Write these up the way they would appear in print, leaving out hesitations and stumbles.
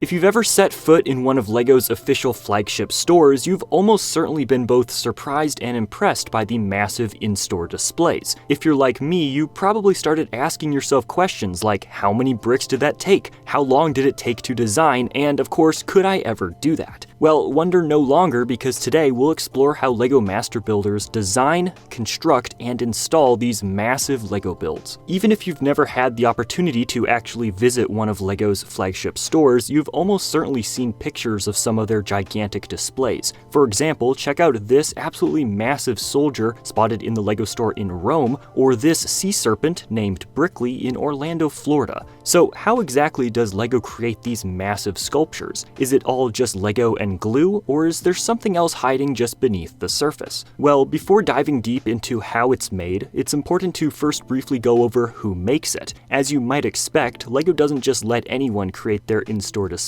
If you've ever set foot in one of LEGO's official flagship stores, you've almost certainly been both surprised and impressed by the massive in-store displays. If you're like me, you probably started asking yourself questions like, how many bricks did that take? How long did it take to design? And of course, could I ever do that? Well, wonder no longer, because today we'll explore how LEGO Master Builders design, construct, and install these massive LEGO builds. Even if you've never had the opportunity to actually visit one of LEGO's flagship stores, you've almost certainly seen pictures of some of their gigantic displays. For example, check out this absolutely massive soldier spotted in the LEGO store in Rome, or this sea serpent named Brickley in Orlando, Florida. So how exactly does LEGO create these massive sculptures? Is it all just LEGO and glue, or is there something else hiding just beneath the surface? Well, before diving deep into how it's made, it's important to first briefly go over who makes it. As you might expect, LEGO doesn't just let anyone create their in-store displays.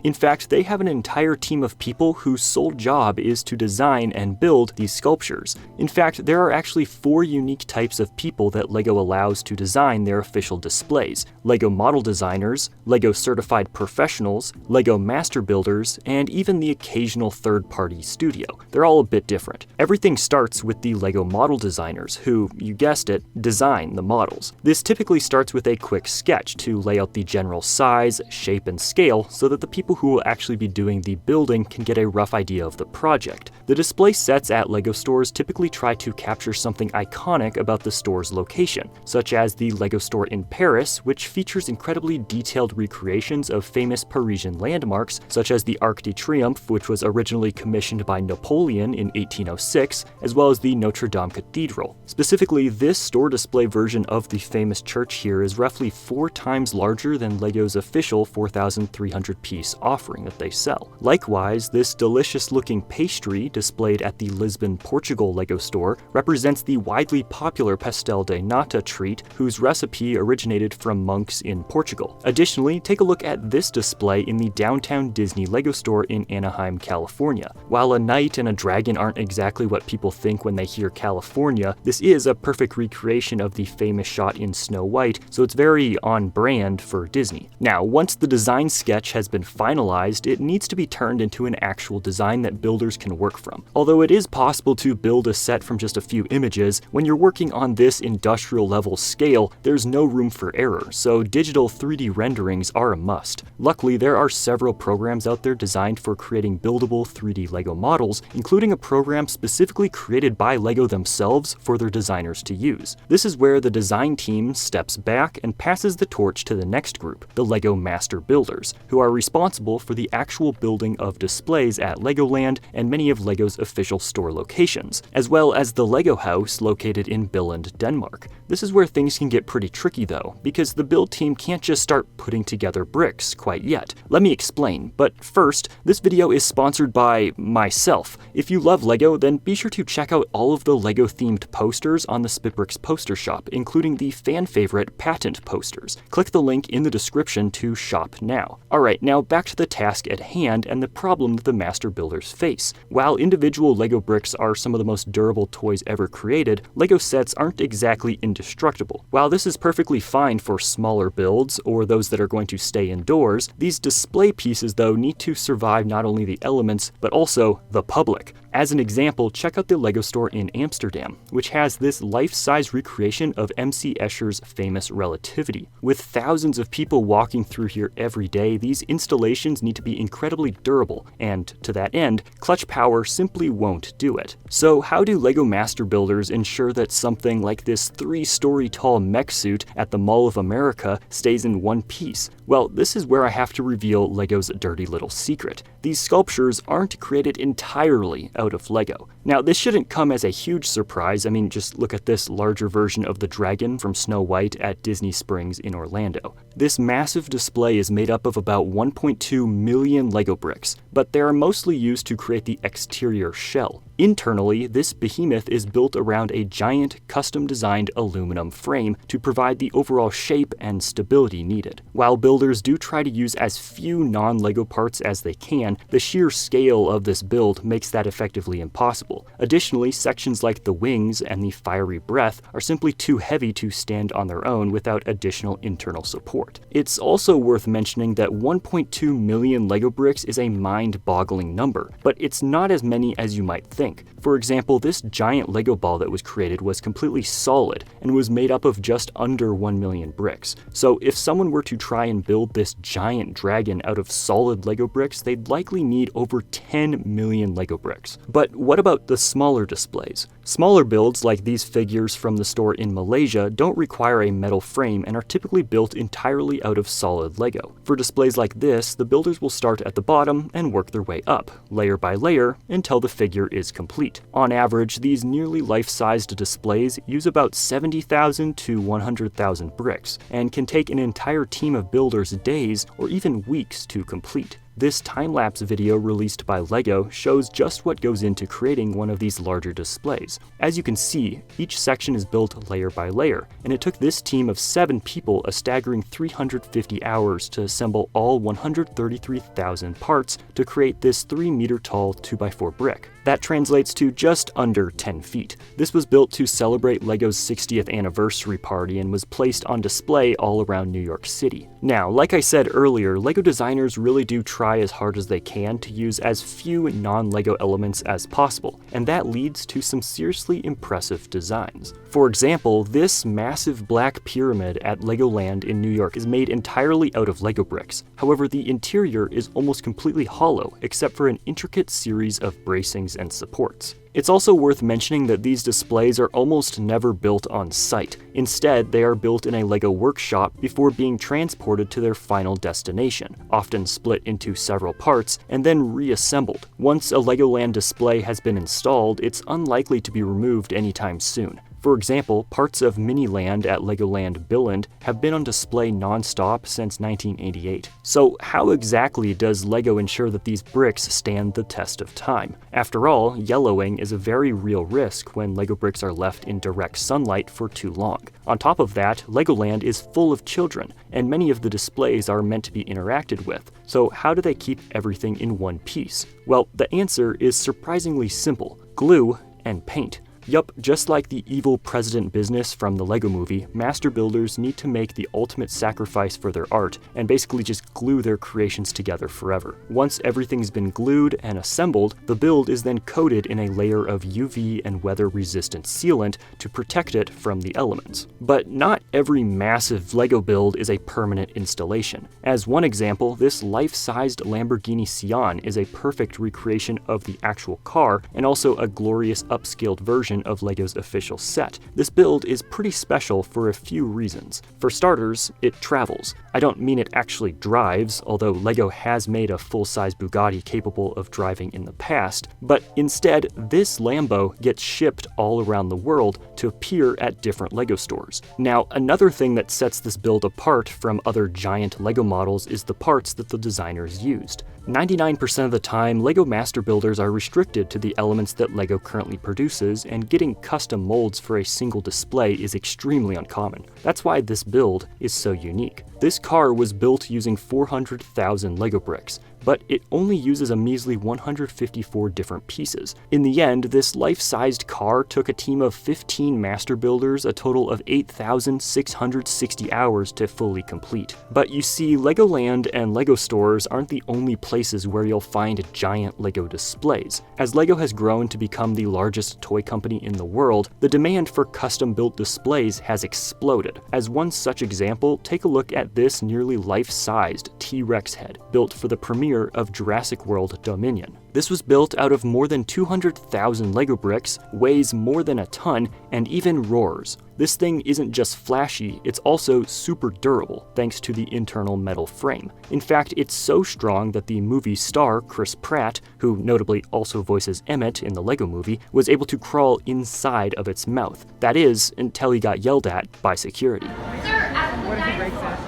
In fact, they have an entire team of people whose sole job is to design and build these sculptures. In fact, there are actually 4 unique types of people that LEGO allows to design their official displays: LEGO model designers, LEGO certified professionals, LEGO master builders, and even the occasional third-party studio. They're all a bit different. Everything starts with the LEGO model designers who, you guessed it, design the models. This typically starts with a quick sketch to lay out the general size, shape, and scale so that the people who will actually be doing the building can get a rough idea of the project. The display sets at LEGO stores typically try to capture something iconic about the store's location, such as the LEGO store in Paris, which features incredibly detailed recreations of famous Parisian landmarks, such as the Arc de Triomphe, which was originally commissioned by Napoleon in 1806, as well as the Notre Dame Cathedral. Specifically, this store display version of the famous church here is roughly 4 times larger than LEGO's official 4,300-piece offering that they sell. Likewise, this delicious-looking pastry displayed at the Lisbon, Portugal LEGO store represents the widely popular pastel de nata treat, whose recipe originated from monks in Portugal. Additionally, take a look at this display in the downtown Disney LEGO store in Anaheim, California. While a knight and a dragon aren't exactly what people think when they hear California, this is a perfect recreation of the famous shot in Snow White, so it's very on brand for Disney. Now, once the design sketch has been finalized, it needs to be turned into an actual design that builders can work from. Although it is possible to build a set from just a few images, when you're working on this industrial level scale, there's no room for error, so digital 3D renderings are a must. Luckily, there are several programs out there designed for creating buildable 3D LEGO models, including a program specifically created by LEGO themselves for their designers to use. This is where the design team steps back and passes the torch to the next group, the LEGO Master Builders, who are responsible for the actual building of displays at Legoland and many of LEGO's official store locations, as well as the LEGO House located in Billund, Denmark. This is where things can get pretty tricky though, because the build team can't just start putting together bricks quite yet. Let me explain, but first, this video is sponsored by myself. If you love LEGO, then be sure to check out all of the LEGO-themed posters on the SpitBrix poster shop, including the fan-favorite patent posters. Click the link in the description to shop now. Alright, now back to the task at hand and the problem that the Master Builders face. While individual LEGO bricks are some of the most durable toys ever created, LEGO sets aren't exactly indestructible. While this is perfectly fine for smaller builds, or those that are going to stay indoors, these display pieces though need to survive not only the elements, but also the public. As an example, check out the LEGO store in Amsterdam, which has this life-size recreation of MC Escher's famous Relativity. With thousands of people walking through here every day, these installations need to be incredibly durable, and to that end, clutch power simply won't do it. So how do LEGO Master Builders ensure that something like this 3-story tall mech suit at the Mall of America stays in one piece? Well, this is where I have to reveal LEGO's dirty little secret. These sculptures aren't created entirely out of LEGO. Now, this shouldn't come as a huge surprise. I mean, just look at this larger version of the dragon from Snow White at Disney Springs in Orlando. This massive display is made up of about 1.2 million LEGO bricks, but they are mostly used to create the exterior shell. Internally, this behemoth is built around a giant, custom-designed aluminum frame to provide the overall shape and stability needed. While builders do try to use as few non-LEGO parts as they can, the sheer scale of this build makes that effectively impossible. Additionally, sections like the wings and the fiery breath are simply too heavy to stand on their own without additional internal support. It's also worth mentioning that 1.2 million LEGO bricks is a mind-boggling number, but it's not as many as you might think. For example, this giant LEGO ball that was created was completely solid and was made up of just under 1 million bricks. So if someone were to try and build this giant dragon out of solid LEGO bricks, they'd likely need over 10 million LEGO bricks. But what about the smaller displays? Smaller builds like these figures from the store in Malaysia don't require a metal frame and are typically built entirely out of solid LEGO. For displays like this, the builders will start at the bottom and work their way up, layer by layer, until the figure is complete. On average, these nearly life-sized displays use about 70,000 to 100,000 bricks, and can take an entire team of builders days or even weeks to complete. This time-lapse video released by LEGO shows just what goes into creating one of these larger displays. As you can see, each section is built layer by layer, and it took this team of 7 people a staggering 350 hours to assemble all 133,000 parts to create this 3-meter-tall 2x4 brick. That translates to just under 10 feet. This was built to celebrate LEGO's 60th anniversary party and was placed on display all around New York City. Now, like I said earlier, LEGO designers really do try as hard as they can to use as few non-LEGO elements as possible, and that leads to some seriously impressive designs. For example, this massive black pyramid at Legoland in New York is made entirely out of LEGO bricks. However, the interior is almost completely hollow, except for an intricate series of bracings and supports. It's also worth mentioning that these displays are almost never built on site. Instead, they are built in a LEGO workshop before being transported to their final destination, often split into several parts, and then reassembled. Once a Legoland display has been installed, it's unlikely to be removed anytime soon. For example, parts of Miniland at Legoland Billund have been on display non-stop since 1988. So how exactly does LEGO ensure that these bricks stand the test of time? After all, yellowing is a very real risk when LEGO bricks are left in direct sunlight for too long. On top of that, Legoland is full of children, and many of the displays are meant to be interacted with. So how do they keep everything in one piece? Well, the answer is surprisingly simple: glue and paint. Yup, just like the evil president business from the LEGO movie, master builders need to make the ultimate sacrifice for their art and basically just glue their creations together forever. Once everything's been glued and assembled, the build is then coated in a layer of UV and weather-resistant sealant to protect it from the elements. But not every massive LEGO build is a permanent installation. As one example, this life-sized Lamborghini Sian is a perfect recreation of the actual car and also a glorious upscaled version of LEGO's official set. This build is pretty special for a few reasons. For starters, it travels. I don't mean it actually drives, although LEGO has made a full-size Bugatti capable of driving in the past, but instead, this Lambo gets shipped all around the world to appear at different LEGO stores. Now, another thing that sets this build apart from other giant LEGO models is the parts that the designers used. 99% of the time, LEGO master builders are restricted to the elements that LEGO currently produces, and getting custom molds for a single display is extremely uncommon. That's why this build is so unique. This car was built using 400,000 LEGO bricks, but it only uses a measly 154 different pieces. In the end, this life-sized car took a team of 15 master builders a total of 8,660 hours to fully complete. But you see, Legoland and LEGO stores aren't the only places where you'll find giant LEGO displays. As LEGO has grown to become the largest toy company in the world, the demand for custom-built displays has exploded. As one such example, take a look at this nearly life-sized T-Rex head, built for the premiere of Jurassic World Dominion. This was built out of more than 200,000 LEGO bricks, weighs more than a ton, and even roars. This thing isn't just flashy, it's also super durable, thanks to the internal metal frame. In fact, it's so strong that the movie star Chris Pratt, who notably also voices Emmett in the LEGO movie, was able to crawl inside of its mouth. That is, until he got yelled at by security. Sir, what if he breaks that?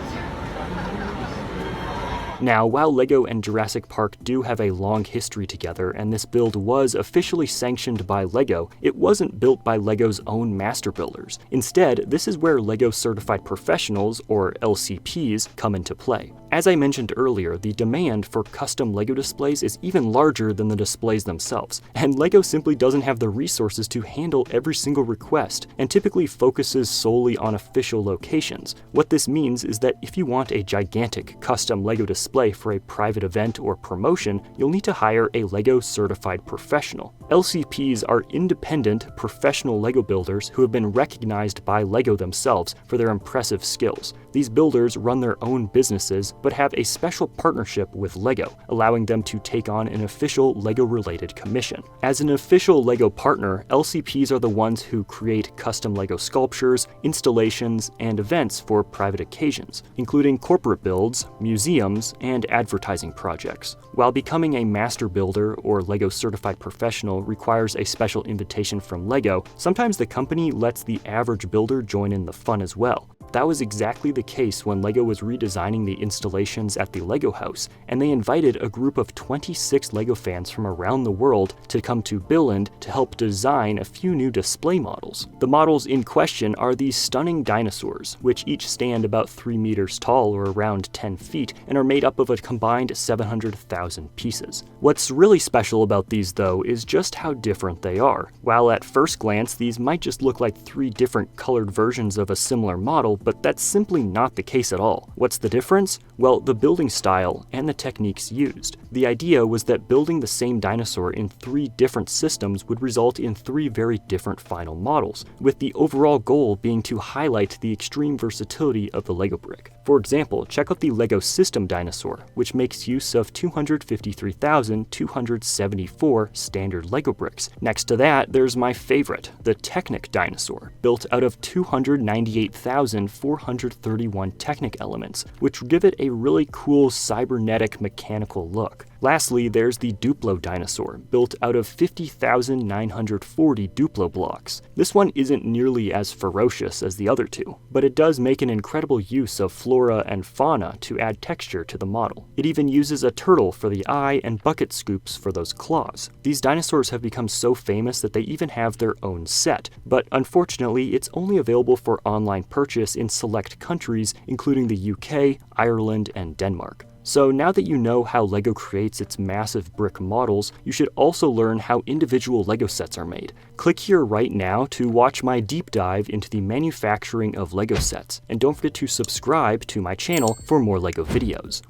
Now, while LEGO and Jurassic Park do have a long history together, and this build was officially sanctioned by LEGO, it wasn't built by LEGO's own master builders. Instead, this is where LEGO Certified Professionals, or LCPs, come into play. As I mentioned earlier, the demand for custom LEGO displays is even larger than the displays themselves, and LEGO simply doesn't have the resources to handle every single request, and typically focuses solely on official locations. What this means is that if you want a gigantic custom LEGO display for a private event or promotion, you'll need to hire a LEGO Certified Professional. LCPs are independent, professional LEGO builders who have been recognized by LEGO themselves for their impressive skills. These builders run their own businesses, but have a special partnership with LEGO, allowing them to take on an official LEGO-related commission. As an official LEGO partner, LCPs are the ones who create custom LEGO sculptures, installations, and events for private occasions, including corporate builds, museums, and advertising projects. While becoming a master builder or LEGO Certified Professional requires a special invitation from LEGO, sometimes the company lets the average builder join in the fun as well. That was exactly the case when LEGO was redesigning the installations at the LEGO house, and they invited a group of 26 LEGO fans from around the world to come to Billund to help design a few new display models. The models in question are these stunning dinosaurs, which each stand about 3 meters tall or around 10 feet, and are made up of a combined 700,000 pieces. What's really special about these, though, is just how different they are. While at first glance these might just look like 3 different colored versions of a similar model, but that's simply not the case at all. What's the difference? Well, the building style and the techniques used. The idea was that building the same dinosaur in 3 different systems would result in 3 very different final models, with the overall goal being to highlight the extreme versatility of the LEGO brick. For example, check out the LEGO System Dinosaur, which makes use of 253,274 standard LEGO bricks. Next to that, there's my favorite, the Technic Dinosaur, built out of 298,431 Technic elements, which give it a really cool cybernetic mechanical look. Lastly, there's the Duplo Dinosaur, built out of 50,940 Duplo blocks. This one isn't nearly as ferocious as the other 2, but it does make an incredible use of flora and fauna to add texture to the model. It even uses a turtle for the eye and bucket scoops for those claws. These dinosaurs have become so famous that they even have their own set, but unfortunately it's only available for online purchase in select countries, including the UK, Ireland, and Denmark. So now that you know how LEGO creates its massive brick models, you should also learn how individual LEGO sets are made. Click here right now to watch my deep dive into the manufacturing of LEGO sets, and don't forget to subscribe to my channel for more LEGO videos.